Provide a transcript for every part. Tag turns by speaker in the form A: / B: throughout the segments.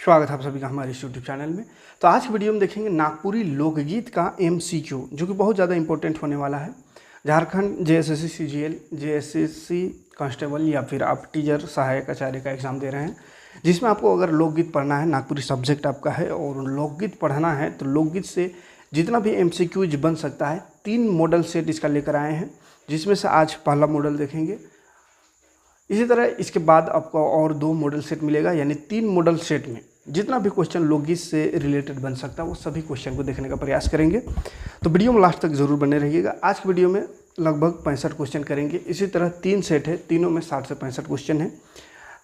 A: स्वागत है आप सभी का हमारे इस यूट्यूब चैनल में। तो आज की वीडियो में देखेंगे नागपुरी लोकगीत का MCQ, जो कि बहुत ज़्यादा इंपॉर्टेंट होने वाला है। Jharkhand JSSC CGL, JSSC constable या फिर आप टीचर सहायक आचार्य का एग्ज़ाम दे रहे हैं, जिसमें आपको अगर लोकगीत पढ़ना है, नागपुरी सब्जेक्ट आपका है और लोकगीत पढ़ना है, तो लोकगीत से जितना भी MCQs बन सकता है 3 मॉडल सेट इसका लेकर आए हैं, जिसमें से आज पहला मॉडल देखेंगे। इसी तरह इसके बाद आपको और 2 मॉडल सेट मिलेगा, यानी 3 मॉडल सेट में जितना भी क्वेश्चन लोकगीत से रिलेटेड बन सकता है वो सभी क्वेश्चन को देखने का प्रयास करेंगे। तो वीडियो में लास्ट तक ज़रूर बने रहिएगा। आज की वीडियो में लगभग 65 क्वेश्चन करेंगे। इसी तरह 3 सेट है, तीनों में 60 से 65 क्वेश्चन है,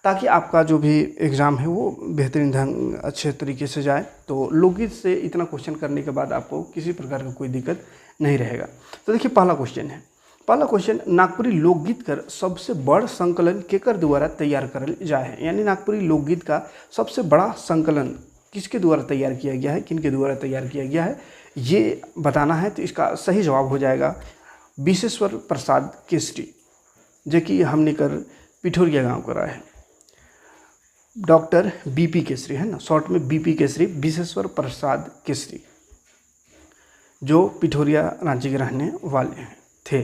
A: ताकि आपका जो भी एग्ज़ाम है वो बेहतरीन ढंग अच्छे तरीके से जाए। तो लोकगीत से इतना क्वेश्चन करने के बाद आपको किसी प्रकार का कोई दिक्कत नहीं रहेगा। तो देखिए पहला क्वेश्चन, नागपुरी लोकगीत कर सबसे बड़ संकलन केकर द्वारा तैयार करल जाए है। यानी नागपुरी लोकगीत का सबसे बड़ा संकलन किसके द्वारा तैयार किया गया है, किन के द्वारा तैयार किया गया है, ये बताना है। तो इसका सही जवाब हो जाएगा विश्वेश्वर प्रसाद केसरी, जो कि हमने कर पिठोरिया गांव का रहा है। डॉक्टर BP केसरी है ना, शॉर्ट में BP केसरी, विश्वेश्वर प्रसाद केसरी, जो पिठोरिया रांची के रहने वाले थे।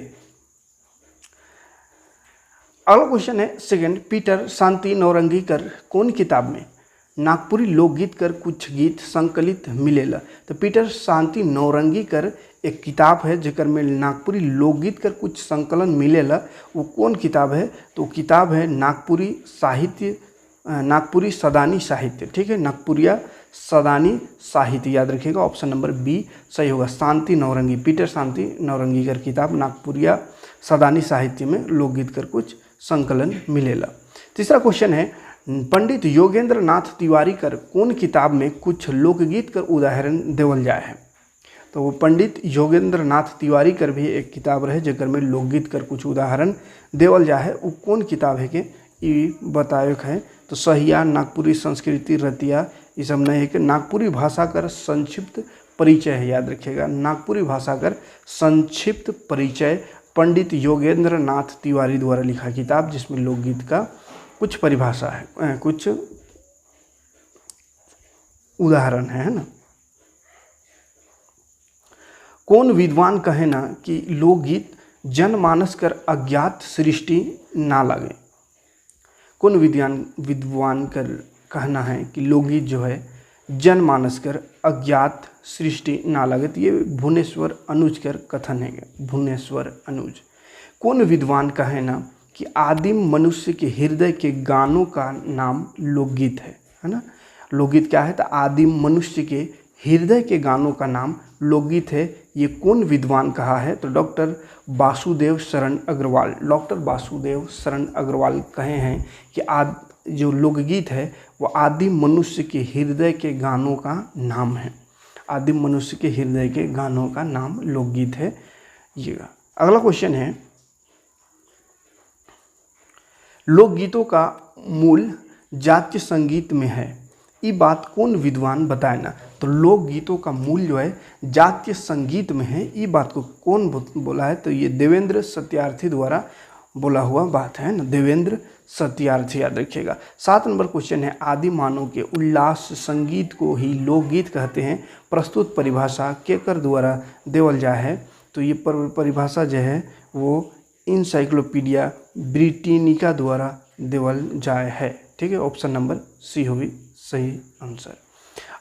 A: अगला क्वेश्चन है सेकंड, पीटर शांति नौरंगीकर कौन किताब में नागपुरी लोकगीत कर कुछ गीत संकलित मिलेला। तो पीटर शांति नौरंगीकर एक किताब है जेकर में नागपुरी लोकगीत कर कुछ संकलन मिलेला। वो कौन किताब है? तो किताब है नागपुरी सदानी साहित्य। ठीक है, नागपुरिया सदानी साहित्य, याद रखिएगा। ऑप्शन नंबर B सही होगा। शांति नौरंगी, पीटर शांति नौरंगीकर किताब नागपुरिया सदानी साहित्य में लोकगीत कर कुछ संकलन मिलेला। तीसरा क्वेश्चन है, पंडित योगेंद्र नाथ तिवारी कर कौन किताब में कुछ लोकगीत कर उदाहरण देवल जाए है। तो वो पंडित योगेंद्र नाथ तिवारी कर भी एक किताब रहे जेकर में लोकगीत कर कुछ उदाहरण देवल जाए है। वो कौन किताब है के बताए है। तो सहिया, नागपुरी संस्कृति रतिया, ये सब नहीं है कि नागपुरी भाषा कर संक्षिप्त परिचय है, याद रखिएगा। नागपुरी भाषा कर संक्षिप्त परिचय पंडित योगेंद्र नाथ तिवारी द्वारा लिखा किताब, जिसमें लोकगीत का कुछ परिभाषा है, कुछ उदाहरण है ना। कौन विद्वान कहे ना कि लोकगीत जनमानस कर अज्ञात सृष्टि ना लगे। कौन विद्वान कर कहना है कि लोकगीत जो है जनमानस कर अज्ञात सृष्टि ना लगत। ये भुवनेश्वर अनुज कर कथन है, भुवनेश्वर अनुज। कौन विद्वान कहे ना कि आदिम मनुष्य के हृदय के गानों का नाम लोकगीत है ना। लोकगीत क्या है? तो आदिम मनुष्य के हृदय के गानों का नाम लोकगीत है। ये कौन विद्वान कहा है? तो डॉक्टर वासुदेव शरण अग्रवाल। डॉक्टर वासुदेव शरण अग्रवाल कहे हैं कि जो लोकगीत है वो आदिम मनुष्य के हृदय के गानों का नाम है। आदिम मनुष्य के हृदय के गानों का नाम लोकगीत है। ये अगला क्वेश्चन है, लोकगीतों का मूल जातीय संगीत में है। ये बात कौन विद्वान बताए ना। तो लोकगीतों का मूल जो है जातीय संगीत में है, ये बात को कौन बोला है? तो ये देवेंद्र सत्यार्थी द्वारा बोला हुआ बात है ना, देवेंद्र सत्यार्थी, याद रखिएगा। 7 नंबर क्वेश्चन है, आदि मानव के उल्लास संगीत को ही लोकगीत कहते हैं। प्रस्तुत परिभाषा केकर द्वारा देवल जाए है। तो ये परिभाषा जो है वो इनसाइक्लोपीडिया ब्रिटानिका द्वारा देवल जाए है। ठीक है, ऑप्शन नंबर C होगी सही आंसर।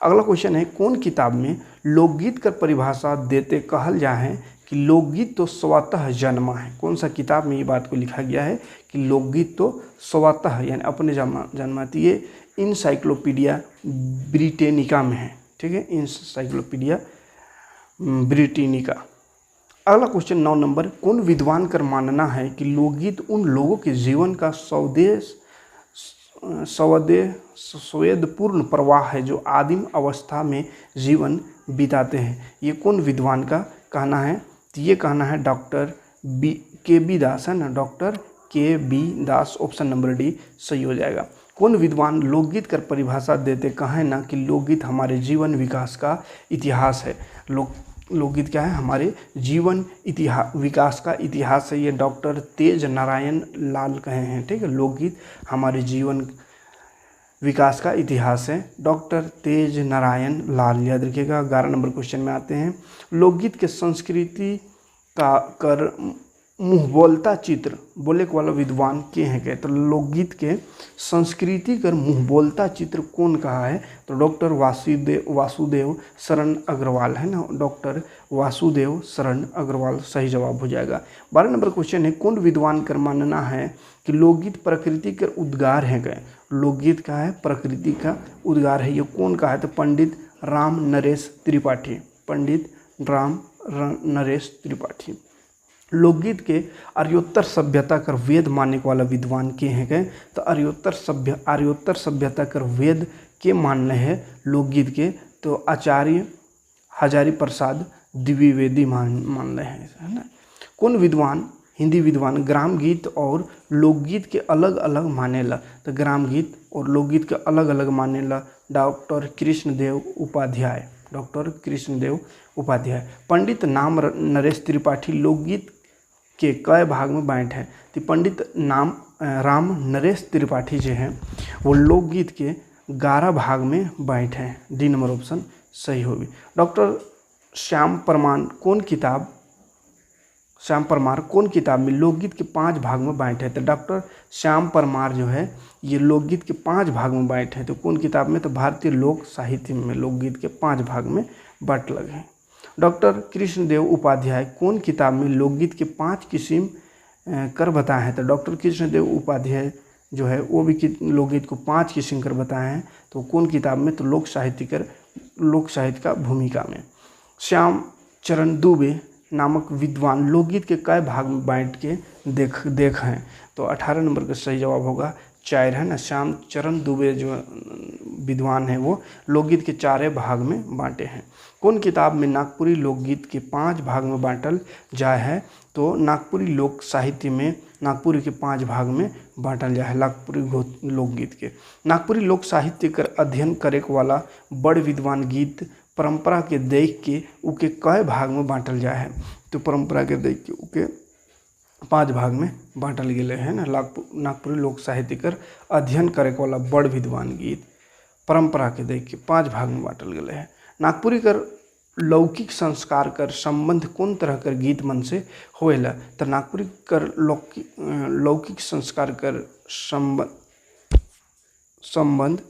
A: अगला क्वेश्चन है, कौन किताब में लोकगीत कर परिभाषा देते कहल जाए है कि लोकगीत तो स्वतः जन्मा है। कौन सा किताब में ये बात को लिखा गया है कि लोकगीत तो स्वतः यानी अपने जन्माती। ये इनसाइक्लोपीडिया ब्रिटानिका में है। ठीक है, इनसाइक्लोपीडिया ब्रिटानिका। अगला क्वेश्चन 9 नंबर, कौन विद्वान कर मानना है कि लोकगीत उन लोगों के जीवन का स्वेदपूर्ण प्रवाह है जो आदिम अवस्था में जीवन बिताते हैं। ये कौन विद्वान का कहना है? तो ये कहना है डॉक्टर KB दास है ना, डॉक्टर KB दास। ऑप्शन नंबर D सही हो जाएगा। कौन विद्वान लोकगीत कर परिभाषा देते कहें ना कि लोकगीत हमारे जीवन विकास का इतिहास है। लोकगीत क्या है? हमारे जीवन विकास का इतिहास है। ये डॉक्टर तेज नारायण लाल कहे हैं। ठीक है, लोकगीत हमारे जीवन विकास का इतिहास है? डॉक्टर तेज नारायण लाल, याद रखिएगा। 11 नंबर क्वेश्चन में आते हैं, लोकगीत के संस्कृति का कर मुँह बोलता चित्र बोले वाला विद्वान के हैं क्या? तो लोकगीत के संस्कृति कर मुँह बोलता चित्र कौन कहा है? तो डॉक्टर वासुदेव शरण अग्रवाल है ना, डॉक्टर वासुदेव शरण अग्रवाल सही जवाब हो जाएगा। 12 नंबर क्वेश्चन है, कौन विद्वान कर मानना है कि लोकगीत प्रकृति के उद्गार हैं गए? लोकगीत का है प्रकृति का उद्गार है, ये कौन कहा है? तो पंडित राम नरेश त्रिपाठी, पंडित राम नरेश त्रिपाठी। लोकगीत के आर्योत्तर सभ्यता कर वेद मानने वाला विद्वान के हैं गए? तो आर्योत्तर सभ्यता कर वेद के मानने हैं लोकगीत के? तो आचार्य हजारी प्रसाद द्विवेदी मान रहे हैं, है ना। कौन विद्वान, हिंदी विद्वान, ग्राम गीत और लोकगीत के अलग अलग मानेला? तो ग्राम गीत और लोकगीत के अलग अलग मानेला डॉक्टर कृष्णदेव उपाध्याय, डॉक्टर कृष्णदेव उपाध्याय। पंडित नाम नरेश त्रिपाठी लोकगीत के कई भाग में बांटे हैं? तो पंडित राम नरेश त्रिपाठी जो हैं वो लोकगीत के 11 भाग में बांटे हैं। डी नंबर ऑप्शन सही होगी। डॉक्टर श्याम परमार कौन किताब में लोकगीत के 5 भाग में बांटे हैं? तो डॉक्टर श्याम परमार जो है ये लोकगीत के 5 भाग में बांटे हैं। तो कौन किताब में? तो भारतीय लोक साहित्य में लोकगीत के 5 भाग में बट लगे हैं। डॉक्टर कृष्णदेव उपाध्याय कौन किताब में लोकगीत के 5 किस्म कर बताए हैं? तो डॉक्टर कृष्णदेव उपाध्याय जो है वो भी लोकगीत को 5 किस्म कर बताए हैं। तो कौन किताब में? तो लोक साहित्य का भूमिका में। श्याम चरण दुबे नामक विद्वान लोकगीत के कई भाग में बांट के देख हैं? तो 18 नंबर का सही जवाब होगा 4 है ना। श्याम चरण दुबे जो विद्वान है वो लोकगीत के 4 भाग में बांटे हैं। कौन किताब में नागपुरी लोकगीत के 5 भाग में बांटल जाए है? तो नागपुरी लोक साहित्य में नागपुरी के 5 भाग में बांटल जाए है नागपुरी लोकगीत के। नागपुरी लोक साहित्य कर अध्ययन करे वाला बड़ विद्वान गीत परंपरा के देख के उके कई भाग में बांटल जाए है? तो परंपरा के देख के उके 5 भाग में बांटल गए है ना। नागपुरी लोक साहित्य कर अध्ययन करे वाला बड़ विद्वान गीत परंपरा के देख के 5 भाग में बांटल गए है। नागपुरी कर लौकिक संस्कार कर संबंध कौन तरह कर गीत मन से होएला? तो नागपुरी कर लौकिक संस्कार कर संबंध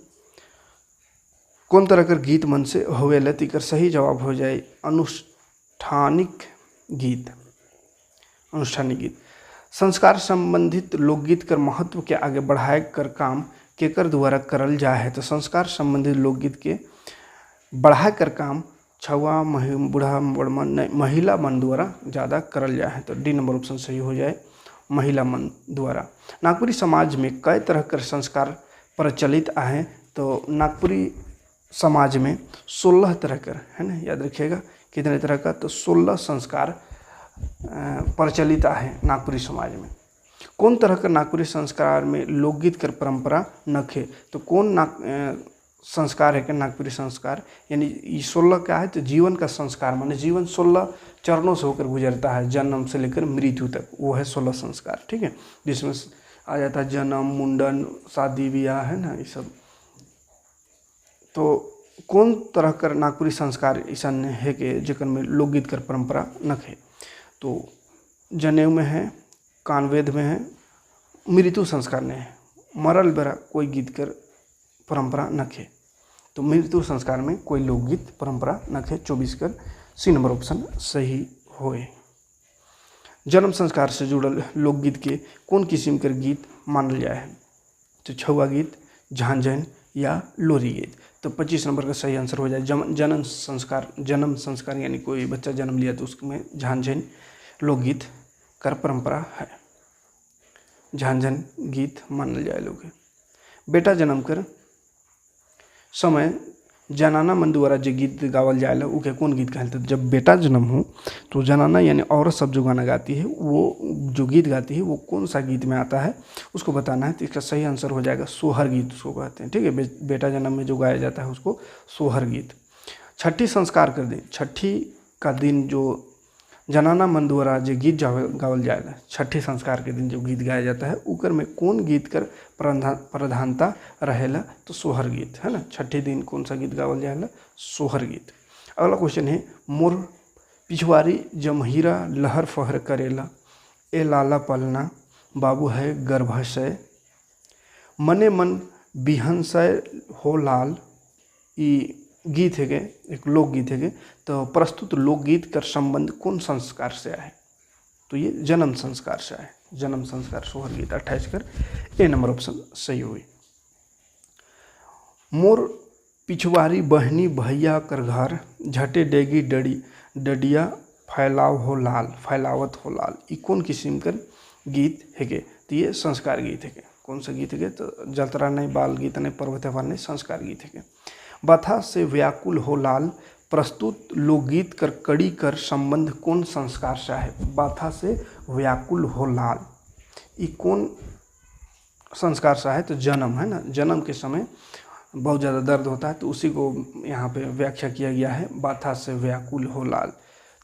A: कौन तरह कर गीत मन से होएला? तिकर सही जवाब हो जाए अनुष्ठानिक गीत। संस्कार संबंधित लोकगीत कर महत्व के आगे बढ़ाए कर काम केकर द्वारा करल जा है? तो संस्कार संबंधित लोकगीत के बढ़ा कर काम छुआ बूढ़ा बड़मन महिला मन द्वारा ज़्यादा करल जा है। तो डी नंबर ऑप्शन सही हो जाए महिला मन द्वारा। नागपुरी समाज में कई तरह कर संस्कार प्रचलित है? तो नागपुरी समाज में 16 तरह कर है ना, याद रखिएगा कितने तरह का? तो 16 संस्कार प्रचलित है नागपुरी समाज में। कौन तरह का नागपुरी संस्कार में लोकगीत कर परंपरा नखे? तो कौन संस्कार है कि नागपुरी संस्कार यानी ये 16 क्या है? तो जीवन का संस्कार, माने जीवन 16 चरणों से होकर गुजरता है, जन्म से लेकर मृत्यु तक, वो है 16 संस्कार, ठीक है। जिसमें आ जाता है जन्म, मुंडन, शादी ब्याह, है ना, ये सब। तो कौन तरह कर नागपुरी संस्कार ऐसा है कि जखन में लोकगीत कर परंपरा नखे? तो जनेऊ में है, कानवेद में है, मृत्यु संस्कार में है, मरल बेरा कोई गीत कर परंपरा नखे। तो मृत्यु संस्कार में कोई लोकगीत परंपरा नखे। 24 कर सी नंबर ऑप्शन सही होए। जन्म संस्कार से जुड़ल लोकगीत के कौन किस्म कर गीत मानल जाए है? तो छुआ गीत, झांझन या लोरी गीत। तो 25 नंबर का सही आंसर हो जाए जन्म संस्कार यानी कोई बच्चा जन्म लिया तो उसमें झांझन लोकगीत कर परंपरा है, झांझन गीत मानल जाए लोग। बेटा जन्म कर समय जनाना मन द्वारा जो गीत गावल जाएला उके कौन गीत कहते हैं? जब बेटा जन्म हो तो जनाना यानी औरत सब जो गाना गाती है, वो जो गीत गाती है वो कौन सा गीत में आता है उसको बताना है। तो इसका सही आंसर हो जाएगा सोहर गीत उसको कहते हैं, ठीक है। बेटा जन्म में जो गाया जाता है उसको सोहर गीत। छठी संस्कार कर दें, छठी का दिन जो जनाना मन द्वारा जो गीत गावल जाएगा छठे संस्कार के दिन जो गीत गाया जाता है उकर में कौन गीत कर प्रधानता रहेला, तो सोहर गीत है ना। छठे दिन कौन सा गीत गावल जाएगा, सोहर गीत। अगला क्वेश्चन है, मोर पिछवारी जमहीरा लहर फहर करेला, ए लाला पलना बाबू है गर्भाशय, मने मन बिहंसय हो लाल। ये गीत है एक लोकगीत है। तो प्रस्तुत लोकगीत का संबंध कौन संस्कार से आए, तो ये जन्म संस्कार से आए। जन्म संस्कार सोहर गीत 28 कर ए नंबर ऑप्शन सही हुई। मोर पिछवारी बहनी भैया कर घर, झटे डेगी डड़ी डडिया फैलाव हो लाल, फैलावत हो लाल। ये कौन किस्म कर गीत है के, तो ये संस्कार गीत है के। कौन सा गीत है, तो जलतरा नहीं, बाल गीत नहीं, पर्व त्योहार नहीं, संस्कार गीत है के। बथा से व्याकुल हो लाल, प्रस्तुत लोकगीत कर कड़ी कर संबंध कौन संस्कार से है। बाथा से व्याकुल हो लाल, ये कौन संस्कार से है, तो जन्म है ना। जन्म के समय बहुत ज़्यादा दर्द होता है, तो उसी को यहाँ पे व्याख्या किया गया है, बाथा से व्याकुल हो लाल।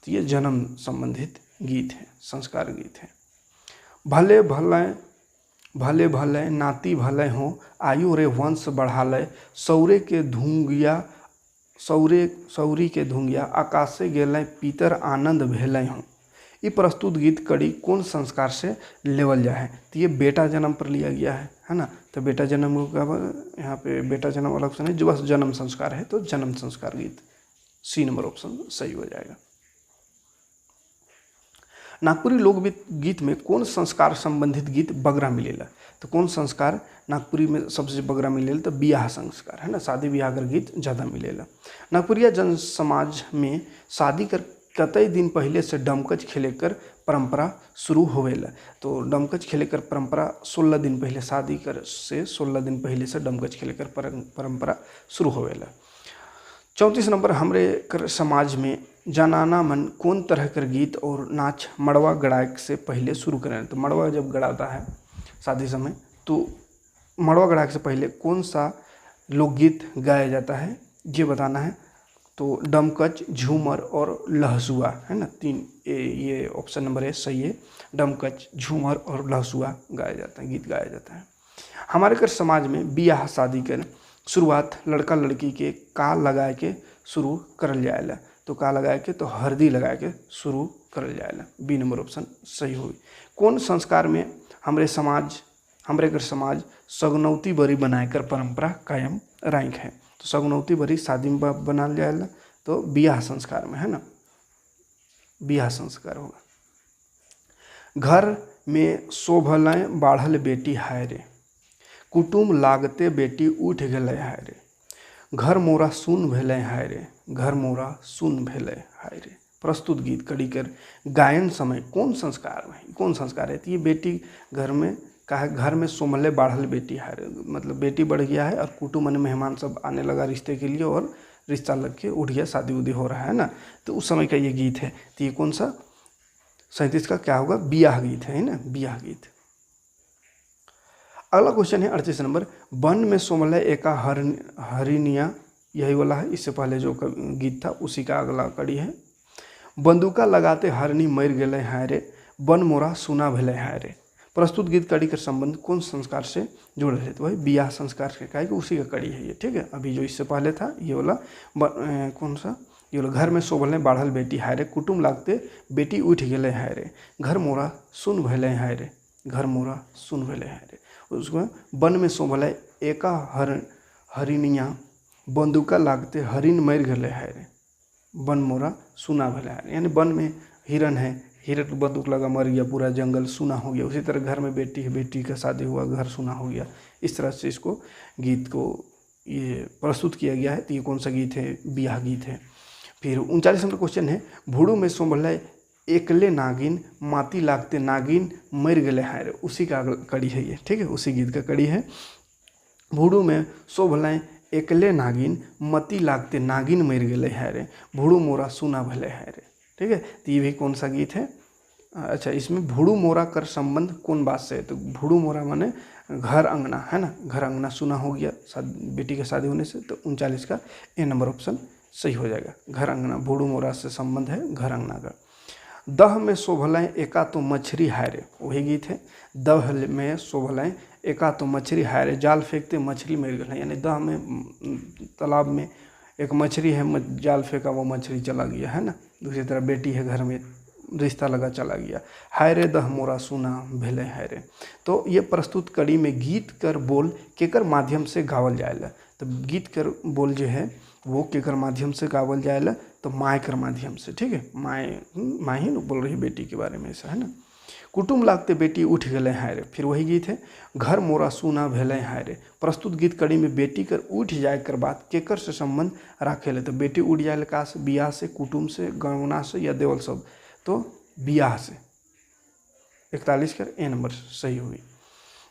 A: तो ये जन्म संबंधित गीत है, संस्कार गीत है। भले भले भले भले नाती भले हों, आयु रे वंश बढ़ालय, सौरे के धुंगिया सौरी के धुंगिया, आकाशे गेलय पीतर आनंद भेलय हों। ये प्रस्तुत गीत कड़ी कौन संस्कार से लेवल जाए, तो ये बेटा जन्म पर लिया गया है ना। तो बेटा जन्म का यहाँ पे बेटा जन्म वाला ऑप्शन है, जो बस जन्म संस्कार है, तो जन्म संस्कार गीत सी नंबर ऑप्शन सही हो जाएगा। नागपुरी लोकगीत गीत में कौन संस्कार संबंधित गीत बगरा मिलेला, तो कौन संस्कार नागपुरी में सबसे बगरा मिलेला, तो बियाह संस्कार है ना। शादी ब्याह कर गीत ज़्यादा मिलेला। नागपुरिया जन समाज में शादी कर कतई दिन पहले से डमकच खेले कर परंपरा शुरू होवेला, तो डमकच खेले कर परंपरा 16 दिन पहले, शादी कर से 16 दिन पहले से डमकच खेले कर परंपरा शुरू होवेला। 34 नंबर, हमरे कर समाज में जनाना मन कौन तरह कर गीत और नाच मड़वा गड़ाए से पहले शुरू करें, तो मड़वा जब गड़ाता है शादी समय, तो मड़वा गड़ाए से पहले कौन सा लोकगीत गाया जाता है, ये बताना है। तो डमकच, झूमर और लहसुआ है ना, तीन ये ऑप्शन नंबर ए सही है। डमकच, झूमर और लहसुआ गाया जाता है, गीत गाया जाता है। हमारे कर समाज में बियाह शादी कर शुरुआत लड़का लड़की के का लगा के शुरू करल जाएला, तो का लगा के, तो हल्दी लगा के शुरू करल जाएला, बी नंबर ऑप्शन सही होगी। कौन संस्कार में हमरे कर समाज सगनौती बरी बनाए कर परंपरा कायम रैंक है, तो सगनौती बरी शादी में बनाल जाएला, तो बियाह संस्कार में है ना, बियाह संस्कार होगा। घर में शोभलय बाढ़ल बेटी हाय रे, कुटुम लागते बेटी उठ गए हाय रे, घर मोरा सुन भेले हाय रे, घर मोरा सुन भेले हाय रे। प्रस्तुत गीत कड़ी कर गायन समय कौन संस्कार में, कौन संस्कार है, तो ये बेटी घर में कहा, घर में सोमले बाढ़ल बेटी हाय रे, मतलब बेटी बढ़ गया है और कुटुंब में मेहमान सब आने लगा रिश्ते के लिए, और रिश्ता लग के उठ गया, शादी उदी हो रहा है ना, तो उस समय का ये गीत है। तो ये कौन सा 37 का क्या होगा, बियाह गीत है ना, बियाह गीत। अगला क्वेश्चन है 38 नंबर, वन में सोमलय एका हरिनिया, यही वाला है, इससे पहले जो गीत था उसी का अगला कड़ी है। बंदूका लगाते हरनी मर गए हाय रे, बन मोरा सुना भले हाय रे। प्रस्तुत गीत कड़ी का संबंध कौन संस्कार से जुड़ रहे, तो वही बियाह संस्कार के कहा कि उसी का कड़ी है ये, ठीक है। अभी जो इससे पहले था ये वाला कौन सा, ये वाला घर में शोभले बाढ़ल बेटी हाय रे, कुटुम लागते बेटी उठ गए हाय रे, घर मोरा सुन भले हाय रे, घर मोरा सुन भले हाय रे। उसको वन में शोभले एका हरिनिया, बंदूका लागते हरिन मर गए हाय रे, वन मोरा सुना भले हाय रे। यानी वन में हिरन है, हिरन बंदूक लगा मर गया, पूरा जंगल सुना हो गया। उसी तरह घर में बेटी है, बेटी का शादी हुआ, घर सुना हो गया। इस तरह से इसको गीत को ये प्रस्तुत किया गया है। तो ये कौन सा गीत है, बियाह गीत है। फिर 39 नंबर क्वेश्चन है, भूड़ू में सोमले एकले नागिन, माती लागते नागिन मर गए हाय रे, उसी का कड़ी है ये, ठीक है, उसी गीत का कड़ी है। भूड़ू में शोभलें एकले नागिन, मती लागते नागिन मर गए हाय रे, भूड़ू मोरा सुना भले हाय रे, ठीक है। तो ये भी कौन सा गीत है। अच्छा, इसमें भूड़ू मोरा कर संबंध कौन बात से है, तो भूड़ू मोरा माने घर अंगना है ना, घर अंगना सुना हो गया बेटी का शादी होने से, तो 39 का ए नंबर ऑप्शन सही हो जाएगा। घर अंगना, भूड़ू मोरा से संबंध है घर अंगना का। दह में शोभलें एका तो मछरी हायरे, वही गीत है। दह में शोभलें एका तो मछरी हायरे, जाल फेंकते मछली मर गई। यानी दह में तालाब में एक मछली है, जाल फेंका वो मछली चला गया है ना। दूसरी तरफ बेटी है घर में, रिश्ता लगा चला गया। हायरे दह मोरा सुना भेले हायरे। तो ये प्रस्तुत कड़ी में गीत कर बोल केकर माध्यम से गावल जाएला। तो गीत कर बोल जो है वो केकर माध्यम से गावल जाएला, तो माय कर माध्यम से। ठीक है, माँ ही बोल रही बेटी के बारे में, ऐसा है ना। कुटुम लागते बेटी उठ गए हाय रे, फिर वही गीत है। घर मोरा सुना भेले हाय रे। प्रस्तुत गीत कड़ी में बेटी कर उठ जाए कर बात केकर से संबंध राखेले। तो बेटी उठ जाए का से, बियाह से, कुटुम से, गौना से या देवल सब। तो बियाह से 41 कर ए नंबर सही हुई।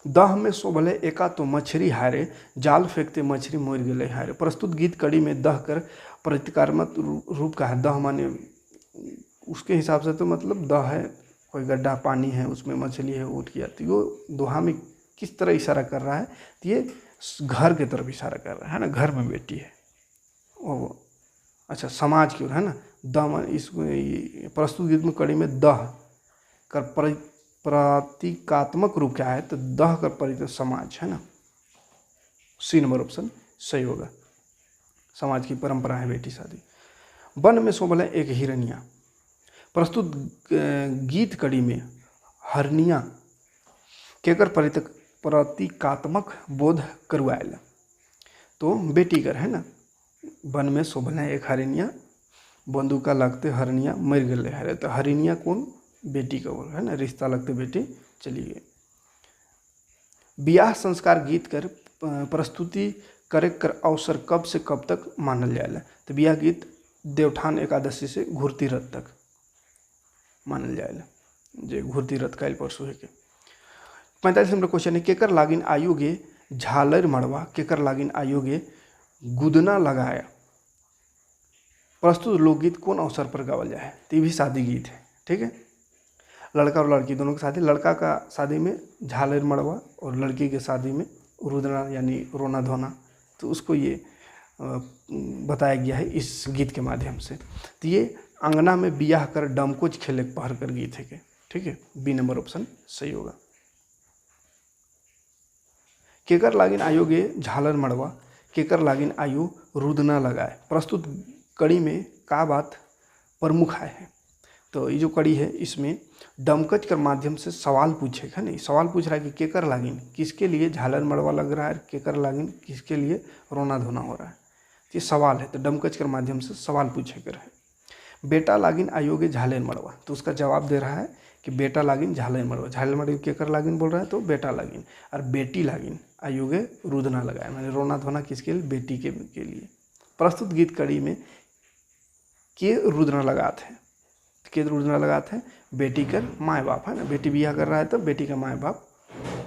A: दह में शोभले एका तो मछरी हारे, जाल फेंकते मछली मर गए हारे। प्रस्तुत गीत कड़ी में दह कर प्रतिकारात्मक रूप का है। दह माने उसके हिसाब से तो मतलब दह है कोई गड्ढा पानी है, उसमें मछली है उठ गया। तो वो दोहा में किस तरह इशारा कर रहा है, तो ये घर की तरफ इशारा कर रहा है ना। घर में बेटी है वो, अच्छा समाज की ओर है ना। दह इस प्रस्तुत गीत में कड़ी में दह कर प्रतीकात्मक रूप क्या है, तो दह कर परित समाज है ना। सी नंबर ऑप्शन सही होगा। समाज की परंपरा है बेटी शादी। वन में शोभल है एक हिरनिया। प्रस्तुत गीत कड़ी में हरनिया केकर प्रतीकात्मक बोध करवाएला। तो बेटी कर है ना। वन में शोभल है एक हरनिया, बंदूका लगते हरनिया मर गए है। तो हरनिया कौन, बेटी का बोल है ना। रिश्ता लगते बेटी चली गई। ब्याह संस्कार गीत कर प्रस्तुति करे कर अवसर कब से कब तक मानल जाएगा। तो ब्याह गीत देवठान एकादशी से घुरती रथ तक मानल जाएगा, जे घुरती रथ काल परसों है के। 45 नंबर क्वेश्चन है, केकर लागिन आयुगे झालर मड़वा, केकर लागिन आयुगे गुदना लगाया। प्रस्तुत लोकगीत कौन अवसर पर गावल जाए। तो ये भी शादी गीत है। ठीक है, लड़का और लड़की दोनों की शादी। लड़का का शादी में झालर मड़वा और लड़की के शादी में रुदना यानी रोना धोना। तो उसको ये बताया गया है इस गीत के माध्यम से। तो ये अंगना में बियाह कर डमकोच खेले पहर कर गीत है के। ठीक है, बी नंबर ऑप्शन सही होगा। केकर लागिन आयोगे झालर मड़वा, केकर लागिन आयु रुदना लगाए। प्रस्तुत कड़ी में का बात प्रमुख है। तो ये जो कड़ी है इसमें डमकच के माध्यम से सवाल पूछे है नहीं। सवाल पूछ रहा है कि केकर लागिन किसके लिए झालर मड़वा लग रहा है, केकर लागिन किसके लिए रोना धोना हो रहा है। ये सवाल है, तो डमकच के माध्यम से सवाल पूछे कर है। बेटा लागिन आयोगे झालर मड़वा, तो उसका जवाब दे रहा है कि बेटा लागिन झालर मड़वा। झालर मड़वा केकर लागिन बोल रहा है, तो बेटा लागिन। और बेटी लागिन आयोगे रुदना लगाए, मैंने रोना धोना किसके लिए, बेटी के लिए। प्रस्तुत गीत कड़ी में के रुदना लगाते हैं, के रुदना लगाते हैं बेटी कर माँ बाप है ना। बेटी बियाह कर रहा है तो बेटी का माँ बाप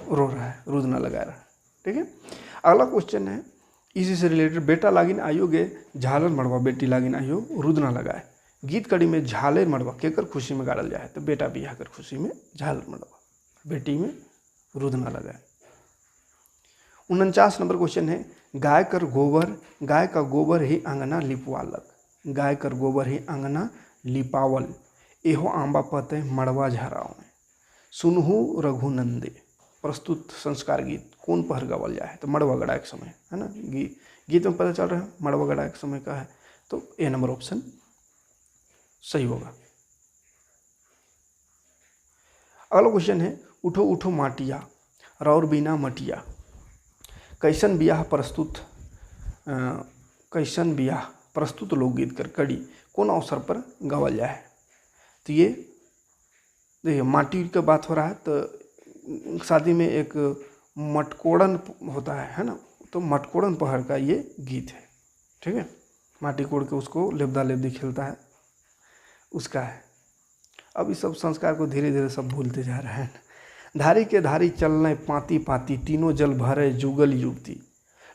A: रो रहा है, रुदना लगा रहा है। ठीक है, अगला क्वेश्चन है इसी से रिलेटेड। बेटा लागिन आयोगे झालर मड़वा, बेटी लागिन आयो रुदना लगाए। गीत कड़ी में झालर मड़वा केकर खुशी में गाड़ल जाए, तो बेटा बियाह कर खुशी में झालर मड़वा, बेटी में रुदना लगाए। 49 नंबर क्वेश्चन है, गाय का गोबर ही अंगना लिपवालक। गाय कर गोबर ही अंगना लिपावल, एहो आंबा पते मड़वा झराव में। सुनहु रघुनंदे। प्रस्तुत संस्कार गीत कौन पहर गावल जाए, तो मड़वा गड़ा के समय है ना। गीत में पता चल रहा है मड़वा गड़ा के समय का है, तो ए नंबर ऑप्शन सही होगा। अगला क्वेश्चन है, उठो उठो माटिया रौर बिना मटिया। कैसन बियाह प्रस्तुत लोकगीत कर कड़ी कौन अवसर पर गावल जाए। तो ये देखिए माटी का बात हो रहा है, तो शादी में एक मटकोड़न होता है ना। तो मटकोड़न पहर का ये गीत है। ठीक है, माटी कोड़ के उसको लेबदा लेबदी खेलता है, उसका है। अब इस सब संस्कार को धीरे धीरे सब भूलते जा रहे हैं। धारी के धारी चलने पाती पाती, तीनों जल भरे जुगल युवती।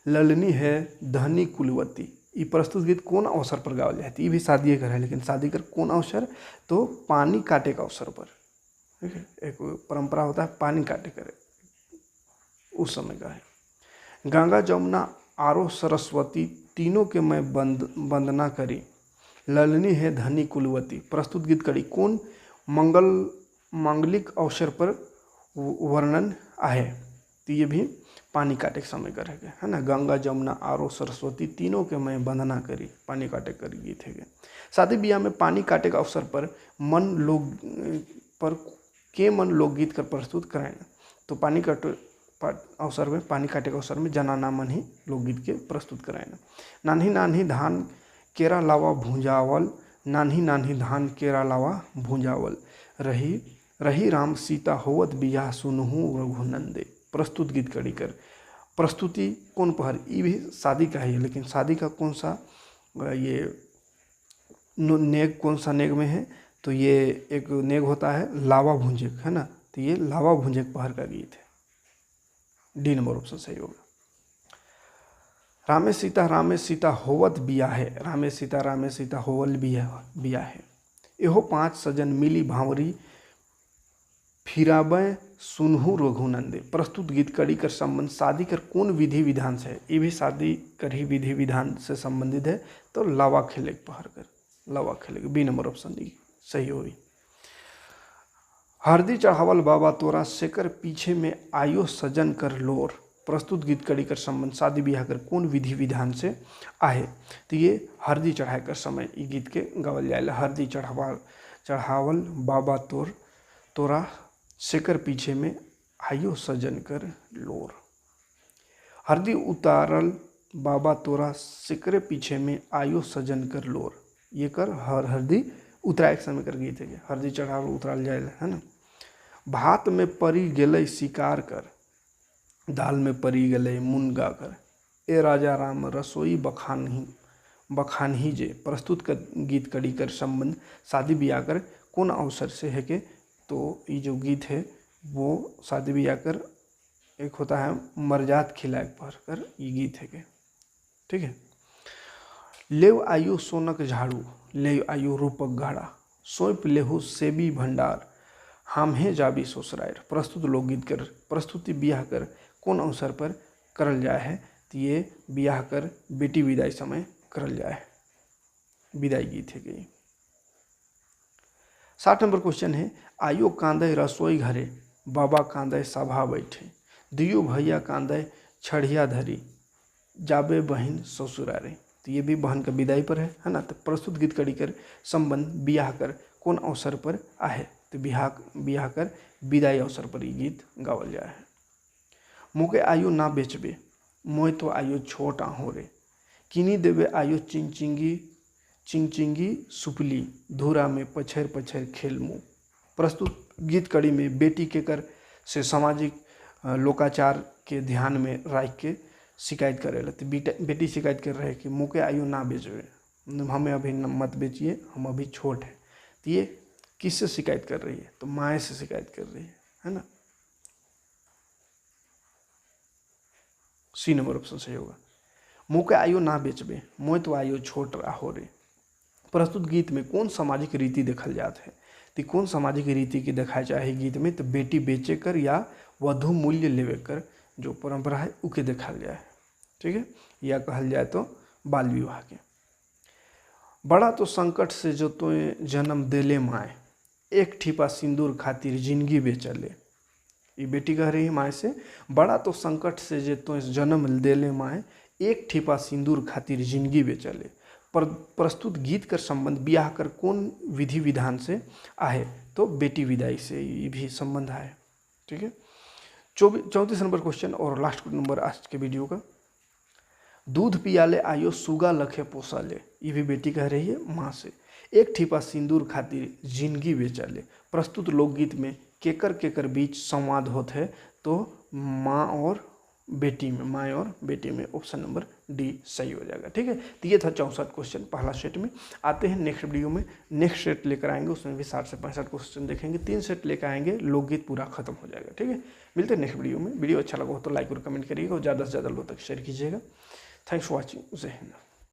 A: ललनी है धनी कुलवती। ये प्रस्तुत गीत कौन अवसर पर गावल जाती। ये भी शादी कर है, लेकिन शादी कर कौन अवसर, तो पानी काटे का अवसर पर। ठीक है, एक परंपरा होता है पानी काटे करे, उस समय का है। गंगा जमुना आरो सरस्वती, तीनों के मैं वंदना करी। ललनी है धनी कुलवती। प्रस्तुत गीत कड़ी कौन मांगलिक अवसर पर वर्णन आहे। तो ये भी पानी काटे के समय कर है ना। गंगा जमुना आरो सरस्वती तीनों के मैं वंदना करी, पानी काटे कर गीत है। शादी ब्याह में पानी काटे के अवसर पर मन लोकगीत कर प्रस्तुत कराएं। तो पानी काटे अवसर में, पानी काटे के अवसर में जनाना मन ही लोकगीत के प्रस्तुत कराएं। नान्ही नान्ही धान केरा लावा भूंजावल, नान्ही नान्ही धान केरा लावा भूंजावल, रही राम सीता होवत बियाह सुनहु रघुनंदे। प्रस्तुत गीत कड़ी कर। प्रस्तुति कौन पहर, ये भी शादी का है, लेकिन शादी का कौन सा ये नेग, कौन सा नेग में है, तो ये एक नेग होता है लावा भुंजेक, है ना। तो ये लावा भुंजेक पहर का गीत है। डी नंबर ऑप्शन सही होगा। रामे सीता होवत बिया है, रामे सीता होवल बिया है। एहो 5 सजन मिली भांवरी फिराबे सुनहु रघुनंदे। प्रस्तुत गीत कड़ी कर संबंध शादी कर कौन विधि विधान से है, ये भी शादी कर ही विधि विधान से संबंधित है। तो लावा खेले पहर कर, लावा खेले, बी नंबर ऑप्शन डी सही होगी। हरदी चढ़ावल बाबा तोरा शेकर पीछे में आयो सजन कर लोर। प्रस्तुत गीत कड़ी कर संबंध शादी ब्याह कर कौन विधि विधान से आहे। तो ये हरदी चढ़ाए कर समय ये गीत के गावल जाए। हरदी चढ़ावल बाबा तोरा शेकर पीछे में आयो सजन कर लोर। हरदी उतारल बाबा तोरा शेकर पीछे में आयो सजन कर लोर। ये कर हरदी उतराए के समय कर गीत है। हरदी चढ़ावल उतराल जाए, है ना। भात में परी गेलै शिकार कर, दाल में परी गेलै मुनगा कर। ए राजा राम रसोई बखानही जे। प्रस्तुत कर गीत कड़ी कर संबंध शादी ब्याह कर कौन अवसर से है के। तो ये जो गीत है वो शादी ब्याह कर एक होता है मरजात खिलाए पढ़ कर ये गीत है के, ठीक है। लेव आयु सोनक झाड़ू, ले आयु रूपक गाड़ा, सौंप लेहु सेबी भंडार, हमहे जाबी ससुरार। प्रस्तुत लोकगीत कर प्रस्तुति ब्याह कर कौन अवसर पर करल जाए है। तो ये ब्याह कर बेटी विदाई समय करल जाए, विदाई गीत है कि। 60 नंबर क्वेश्चन है। आयो कांदे रसोई घरे, बाबा कांदे सभा बैठे, दियो भैया कांदे छड़िया धरी, जाबे बहन ससुरारे। तो ये भी बहन का विदाई पर है ना। तो प्रस्तुत गीत कड़ी कर संबंध ब्याह कर कौन अवसर पर आहे। तो ब्याह कर विदाई अवसर पर ये गीत गावल जाए है। मोके आयु ना बेचबे, मोय तो आयु छोटा हो रे, किनी देवे आयु चिंचिंगी सुपली, धूरा में पछर पछर खेल मुँह। प्रस्तुत गीत कड़ी में बेटी के कर से सामाजिक लोकाचार के ध्यान में रख के शिकायत करेला। तो बेटी शिकायत कर रहे हैं कि मुँह के आयु ना बेचबे, हमें अभी मत बेचिए, हम अभी छोट हैं। तो ये किससे शिकायत कर रही है, तो माँ से शिकायत कर रही है ना। सी नंबर ऑप्शन सही होगा। मुँह के आयु ना बेचबे, मोय तो आयु छोट हो रे। प्रस्तुत गीत में कौन सामाजिक रीति देखल जात है। तो कौन सामाजिक रीति की दिखाई चाहे गीत में। तो बेटी बेचे कर या वधु मूल्य लेवे कर जो परंपरा है उके देखल जाए, ठीक है। या कहल जाए तो बाल विवाह के। बड़ा तो संकट से जो तो जन्म देले माए, एक ठीपा सिंदूर खातिर जिंदगी बेचले। ये बेटी कह रही है माए से, बड़ा तो संकट से जो तो जन्म देले माए, एक ठीपा सिंदूर खातिर जिंदगी बेचले। पर प्रस्तुत गीत कर संबंध ब्याह कर कौन विधि विधान से आहे। तो बेटी विदाई से ये भी संबंध है, ठीक है। 34 नंबर क्वेश्चन और लास्ट नंबर आज के वीडियो का। दूध पियाले आयो सुगा लखे पोसाले। ये भी बेटी कह रही है माँ से। एक ठीपा सिंदूर खातिर जिंदगी बेचाले। प्रस्तुत लोकगीत में केकर बीच संवाद होते है। तो माँ और बेटी में ऑप्शन नंबर डी सही हो जाएगा, ठीक है। तो ये था 64 क्वेश्चन पहला सेट में। आते हैं नेक्स्ट वीडियो में, नेक्स्ट सेट लेकर आएंगे, उसमें भी 60 से 65 क्वेश्चन देखेंगे। 3 सेट लेकर आएंगे, लोकगीत पूरा खत्म हो जाएगा, ठीक है। मिलते हैं नेक्स्ट वीडियो में। वीडियो अच्छा लगा हो तो लाइक और कमेंट करिएगा और ज़्यादा से ज़्यादा लोगों तक शेयर कीजिएगा। Thanks for watching. जय हिंद।